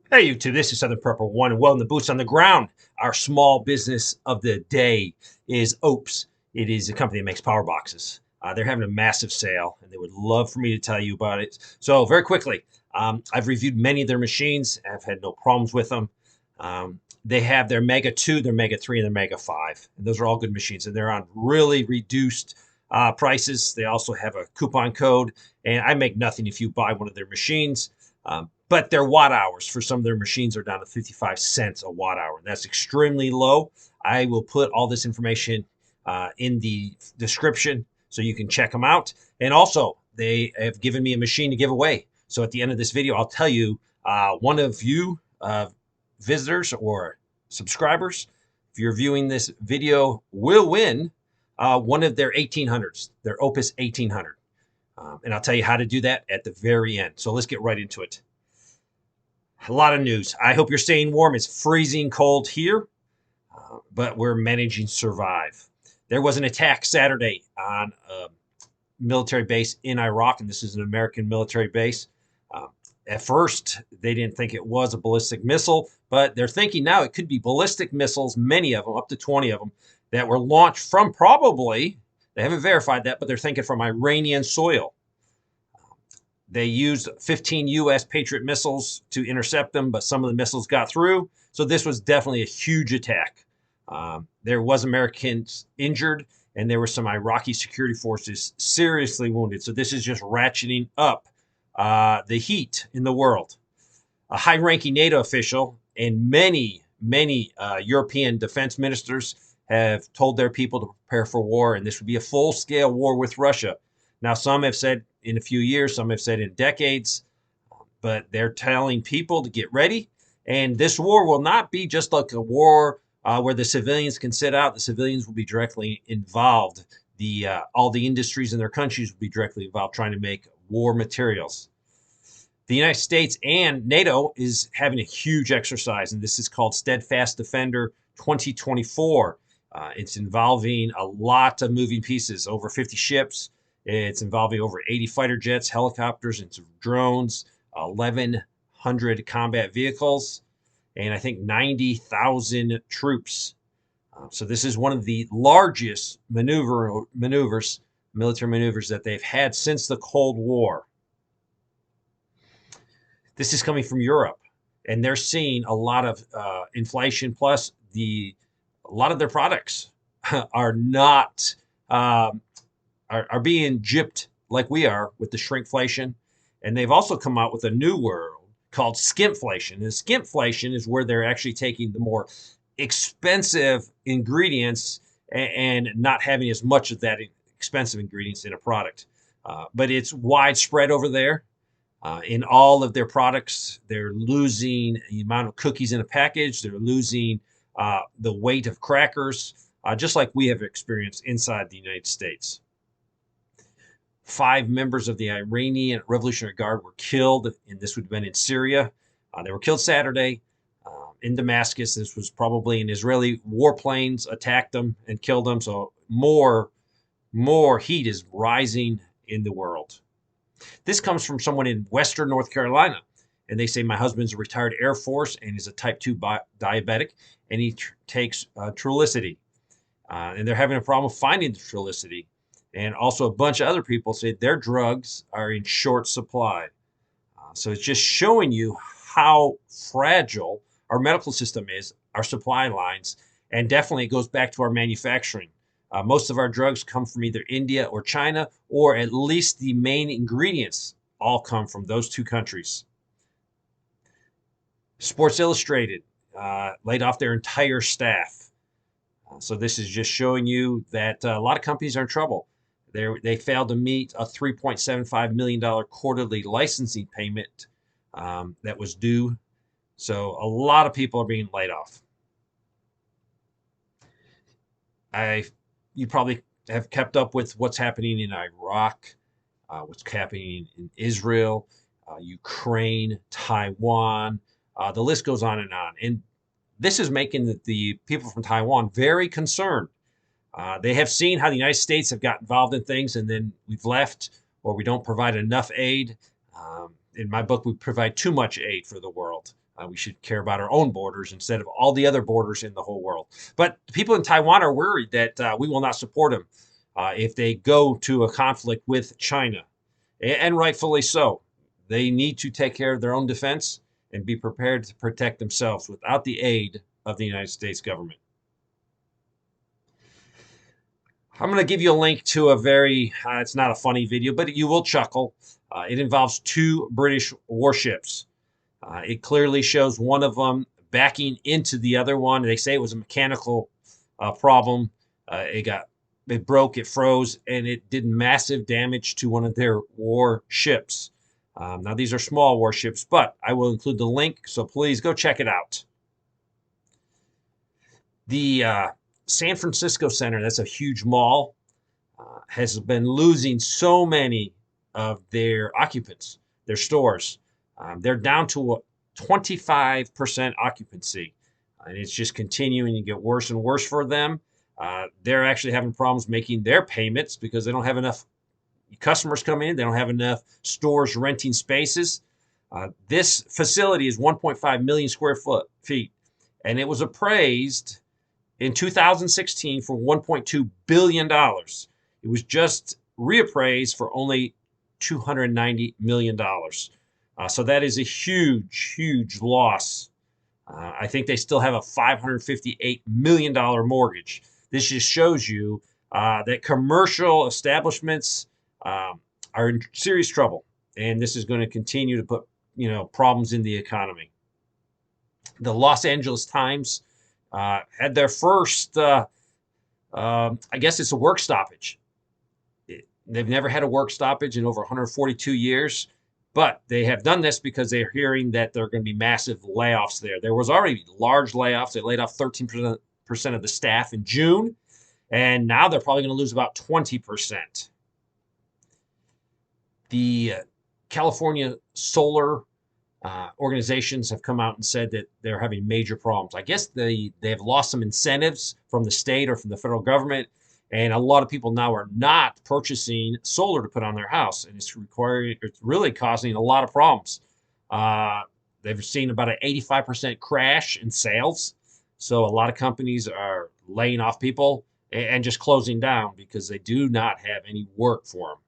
Hey, YouTube, this is Southern Prepper One, and welcome to Boots on the Ground. Our small business of the day is OPES. It is a company that makes power boxes. They're having a massive sale, and they would love for me to tell you about it. So, very quickly, I've reviewed many of their machines. I've had no problems with them. They have their Mega 2, their Mega 3, and their Mega 5. And those are all good machines, and they're on really reduced prices. They also have a coupon code, and I make nothing if you buy one of their machines. But their watt hours for some of their machines are down to 55 cents a watt hour. That's extremely low. I will put all this information in the description so you can check them out. And also, they have given me a machine to give away. So at the end of this video, I'll tell you one of you visitors or subscribers, if you're viewing this video, will win one of their 1800s, their Opus 1800. And I'll tell you how to do that at the very end. So let's get right into it. A lot of news. I hope you're staying warm. It's freezing cold here, but we're managing to survive. There was an attack Saturday on a military base in Iraq, and this is an American military base. Uh, at first, they didn't think it was a ballistic missile, but they're thinking now it could be ballistic missiles, many of them, up to 20 of them, that were launched from probably, they haven't verified that, but they're thinking from Iranian soil. They used 15 U.S. Patriot missiles to intercept them, but some of the missiles got through. So this was definitely a huge attack. There was Americans injured, and there were some Iraqi security forces seriously wounded. So this is just ratcheting up the heat in the world. A high-ranking NATO official and many European defense ministers have told their people to prepare for war, and this would be a full-scale war with Russia. Now, some have said in a few years, some have said in decades, but they're telling people to get ready. And this war will not be just like a war where the civilians can sit out. The civilians will be directly involved. All the industries in their countries will be directly involved trying to make war materials. The United States and NATO is having a huge exercise, and this is called Steadfast Defender 2024. It's involving a lot of moving pieces, over 50 ships. It's involving over 80 fighter jets, helicopters, and some drones, 1,100 combat vehicles, and I think 90,000 troops. So this is one of the largest military maneuvers that they've had since the Cold War. This is coming from Europe, and they're seeing a lot of inflation. Plus, a lot of their products are not are being gypped like we are with the shrinkflation, and they've also come out with a new word called skimpflation. And skimpflation is where they're actually taking the more expensive ingredients and not having as much of that expensive ingredients in a product. But it's widespread over there. In all of their products, they're losing the amount of cookies in a package. They're losing the weight of crackers, just like we have experienced inside the United States. 5 members of the Iranian Revolutionary Guard were killed, and this would have been in Syria. They were killed Saturday in Damascus. This was probably an Israeli warplanes attacked them and killed them. So more heat is rising in the world. This comes from someone in Western North Carolina, and they say, my husband's a retired Air Force and is a type 2 diabetic, and he takes Trulicity. And they're having a problem finding the Trulicity. And also a bunch of other people say their drugs are in short supply. So it's just showing you how fragile our medical system is, our supply lines, and definitely it goes back to our manufacturing. Most of our drugs come from either India or China, or at least the main ingredients all come from those two countries. Sports Illustrated laid off their entire staff. So this is just showing you that a lot of companies are in trouble. They failed to meet a $3.75 million quarterly licensing payment that was due. So a lot of people are being laid off. You probably have kept up with what's happening in Iraq, what's happening in Israel, Ukraine, Taiwan. The list goes on. And this is making the people from Taiwan very concerned. They have seen how the United States have got involved in things, and then we've left, or we don't provide enough aid. In my book, we provide too much aid for the world. We should care about our own borders instead of all the other borders in the whole world. But people in Taiwan are worried that we will not support them if they go to a conflict with China, and rightfully so. They need to take care of their own defense and be prepared to protect themselves without the aid of the United States government. I'm going to give you a link to a very, it's not a funny video, but you will chuckle. It involves two British warships. It clearly shows one of them backing into the other one. They say it was a mechanical problem. It broke, it froze, and it did massive damage to one of their warships. Now, these are small warships, but I will include the link, so please go check it out. The San Francisco Center, that's a huge mall, has been losing so many of their occupants, their stores. They're down to a 25% occupancy, and it's just continuing to get worse and worse for them. They're actually having problems making their payments because they don't have enough customers coming in. They don't have enough stores renting spaces. This facility is 1.5 million square feet, and it was appraised in 2016 for $1.2 billion. It was just reappraised for only $290 million. So that is a huge, huge loss. I think they still have a $558 million mortgage. This just shows you that commercial establishments are in serious trouble, and this is going to continue to put problems in the economy. The Los Angeles Times had their first, I guess it's a work stoppage. They've never had a work stoppage in over 142 years, but they have done this because they're hearing that there are going to be massive layoffs there. There was already large layoffs. They laid off 13% of the staff in June, and now they're probably going to lose about 20%. The California solar organizations have come out and said that they're having major problems. I guess they have lost some incentives from the state or from the federal government, and a lot of people now are not purchasing solar to put on their house, and it's really causing a lot of problems. They've seen about an 85% crash in sales, so a lot of companies are laying off people and just closing down because they do not have any work for them.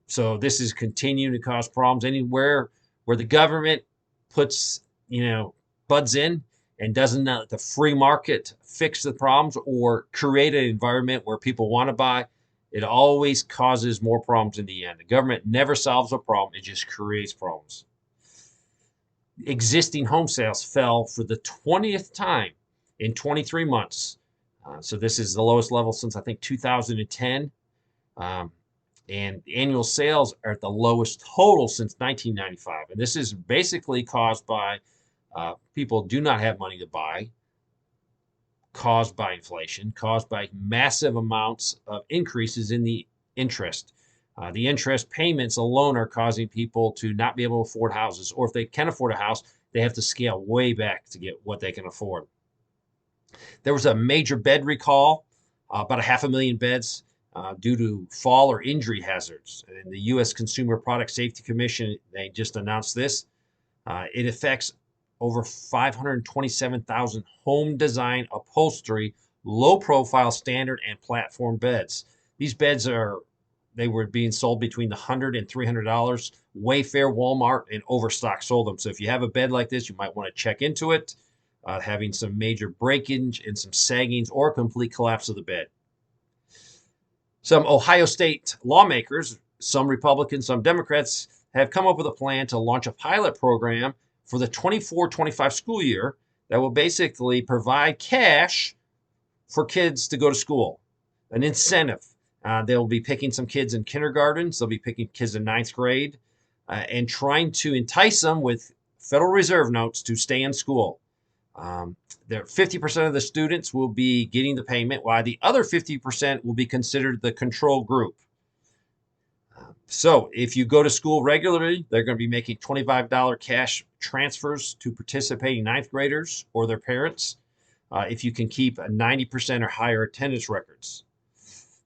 So this is continuing to cause problems anywhere where the government puts, buds in and doesn't let the free market fix the problems or create an environment where people want to buy. It always causes more problems in the end. The government never solves a problem. It just creates problems. Existing home sales fell for the 20th time in 23 months. So this is the lowest level since, I think, 2010. And annual sales are at the lowest total since 1995. And this is basically caused by people do not have money to buy, caused by inflation, caused by massive amounts of increases in the interest. The interest payments alone are causing people to not be able to afford houses, or if they can afford a house, they have to scale way back to get what they can afford. There was a major bed recall, about 500,000 beds, due to fall or injury hazards. And the U.S. Consumer Product Safety Commission, they just announced this. It affects over 527,000 home design, upholstery, low-profile standard and platform beds. These beds they were being sold between $100 and $300. Wayfair, Walmart, and Overstock sold them. So if you have a bed like this, you might want to check into it, having some major breakage and some saggings or complete collapse of the bed. Some Ohio State lawmakers, some Republicans, some Democrats, have come up with a plan to launch a pilot program for the 24-25 school year that will basically provide cash for kids to go to school, an incentive. They'll be picking some kids in kindergartens. They'll be picking kids in ninth grade and trying to entice them with Federal Reserve notes to stay in school. 50% of the students will be getting the payment, while the other 50% will be considered the control group. So if you go to school regularly, they're going to be making $25 cash transfers to participating ninth graders or their parents if you can keep a 90% or higher attendance records.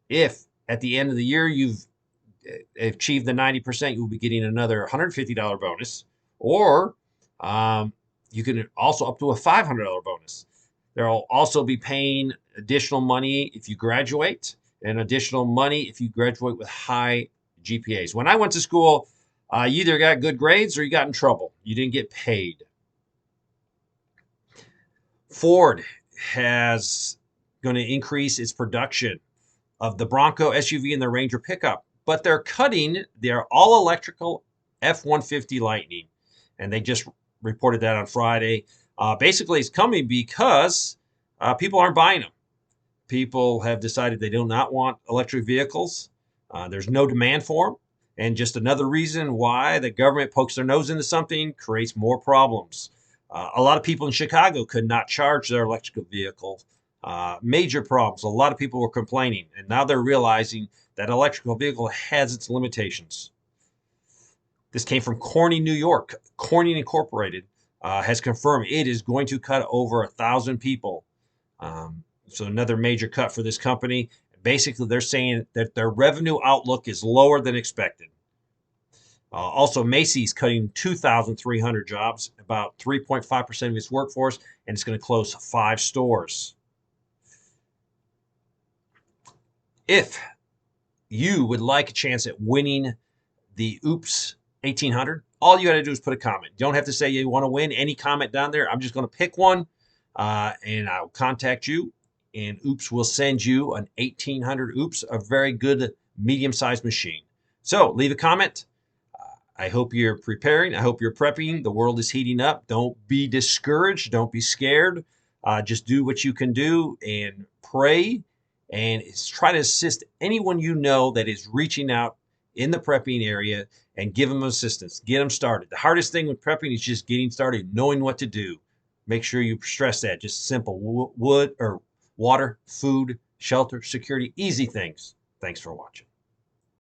If at the end of the year you've achieved the 90%, you'll be getting another $150 bonus. Or You can also up to a $500 bonus. There'll also be paying additional money if you graduate, and additional money if you graduate with high GPAs. When I went to school, you either got good grades or you got in trouble. You didn't get paid. Ford has going to increase its production of the Bronco SUV and the Ranger pickup, but they're cutting their all electrical F-150 Lightning. And they just reported that on Friday. Basically, it's coming because people aren't buying them. People have decided they do not want electric vehicles. There's no demand for them. And just another reason why the government pokes their nose into something creates more problems. A lot of people in Chicago could not charge their electrical vehicles. Major problems. A lot of people were complaining, and now they're realizing that electrical vehicle has its limitations. This came from Corning, New York. Corning Incorporated has confirmed it is going to cut over 1,000 people. So another major cut for this company. Basically, they're saying that their revenue outlook is lower than expected. Also, Macy's cutting 2,300 jobs, about 3.5% of its workforce, and it's going to close 5 stores. If you would like a chance at winning the Oops 1800, all you got to do is put a comment. You don't have to say you want to win. Any comment down there, I'm just going to pick one, and I'll contact you, and Oops will send you an 1800 Oops, a very good medium-sized machine. So leave a comment. I hope you're preparing. I hope you're prepping. The world is heating up. Don't be discouraged. Don't be scared. Just do what you can do and pray, and try to assist anyone you know that is reaching out in the prepping area, and give them assistance. Get them started. The hardest thing with prepping is just getting started, knowing what to do. Make sure you stress that. Just simple wood or water, food, shelter, security, easy things. Thanks for watching.